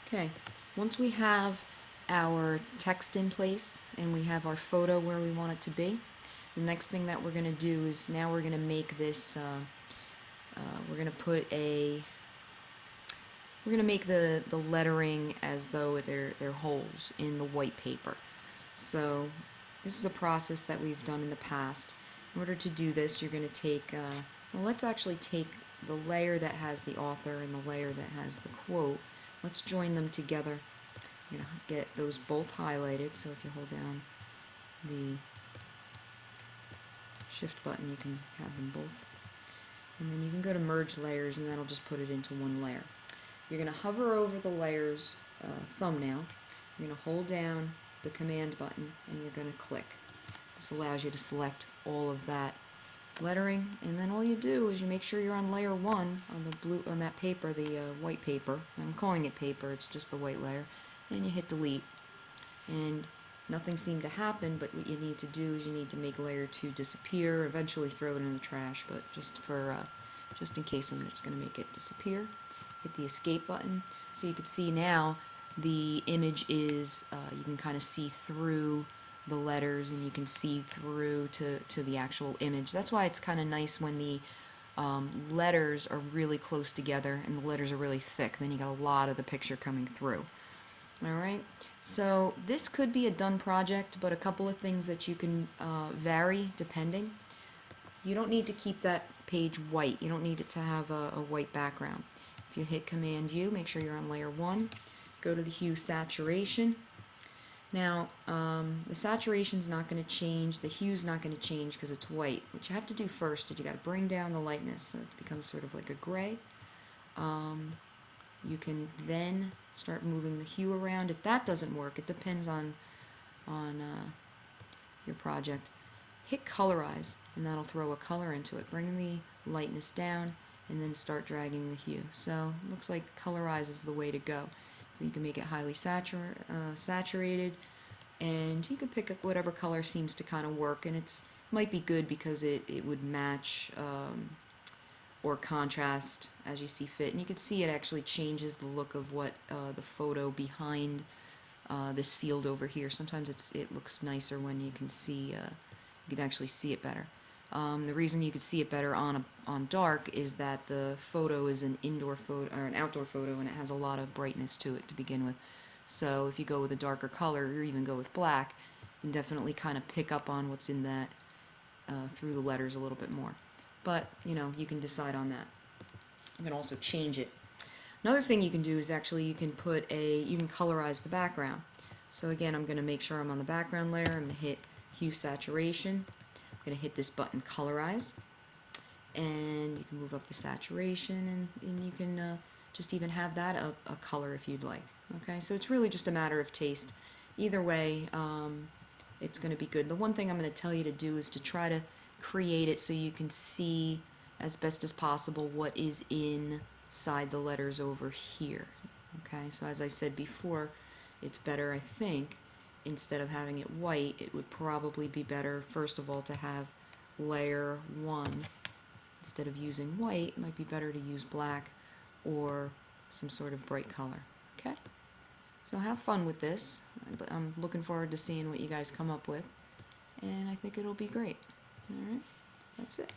Okay, once we have our text in place and we have our photo where we want it to be, the next thing that we're going to do is now we're going to make this, we're going to put a, we're going to make the lettering as though they're holes in the white paper. So this is a process that we've done in the past. In order to do this, you're going to take, well, let's actually take the layer that has the author and the layer that has the quote. Let's join them together. You're going to get those both highlighted, so if you hold down the shift button, you can have them both. And then you can go to merge layers, and that'll just put it into one layer. You're going to hover over the layer's thumbnail. You're going to hold down the command button, and you're going to click. This allows you to select all of that lettering, and then all you do is you make sure you're on layer 1 on the blue, on that paper, the white paper. I'm calling it paper, it's just the white layer, and you hit delete. And nothing seemed to happen, but what you need to do is you need to make layer 2 disappear, eventually throw it in the trash, but just for just in case, I'm just going to make it disappear. Hit the escape button, so you can see now the image is, you can kind of see through the letters, and you can see through to the actual image. That's why it's kind of nice when the letters are really close together and the letters are really thick. Then you got a lot of the picture coming through. Alright, so this could be a done project, but a couple of things that you can vary depending. You don't need to keep that page white. You don't need it to have a white background. If you hit Command U, make sure you're on layer 1. Go to the hue saturation. Now, the saturation's not going to change, the hue's not going to change because it's white. What you have to do first is you got to bring down the lightness so it becomes sort of like a gray. You can then start moving the hue around. If that doesn't work, it depends on your project. Hit Colorize, and that'll throw a color into it. Bring the lightness down, and then start dragging the hue. So it looks like Colorize is the way to go. So you can make it highly saturated, and you can pick up whatever color seems to kind of work, and it might be good because it would match or contrast as you see fit. And you can see it actually changes the look of what the photo behind this field over here. Sometimes it looks nicer when you can see, you can actually see it better. The reason you could see it better on dark is that the photo is an indoor photo or an outdoor photo, and it has a lot of brightness to it to begin with. So if you go with a darker color, or even go with black, you can definitely kind of pick up on what's in that through the letters a little bit more. But you know, you can decide on that. You can also change it. Another thing you can do is actually you can colorize the background. So again, I'm going to make sure I'm on the background layer. I'm going to hit hue saturation. I'm going to hit this button, Colorize, and you can move up the saturation, and you can just even have that a color if you'd like. Okay, so it's really just a matter of taste. Either way, it's going to be good. The one thing I'm going to tell you to do is to try to create it so you can see as best as possible what is inside the letters over here. Okay, so as I said before, it's better, I think, instead of having it white, it would probably be better, first of all, to have layer 1. Instead of using white, it might be better to use black or some sort of bright color. Okay? So have fun with this. I'm looking forward to seeing what you guys come up with, and I think it'll be great. Alright? That's it.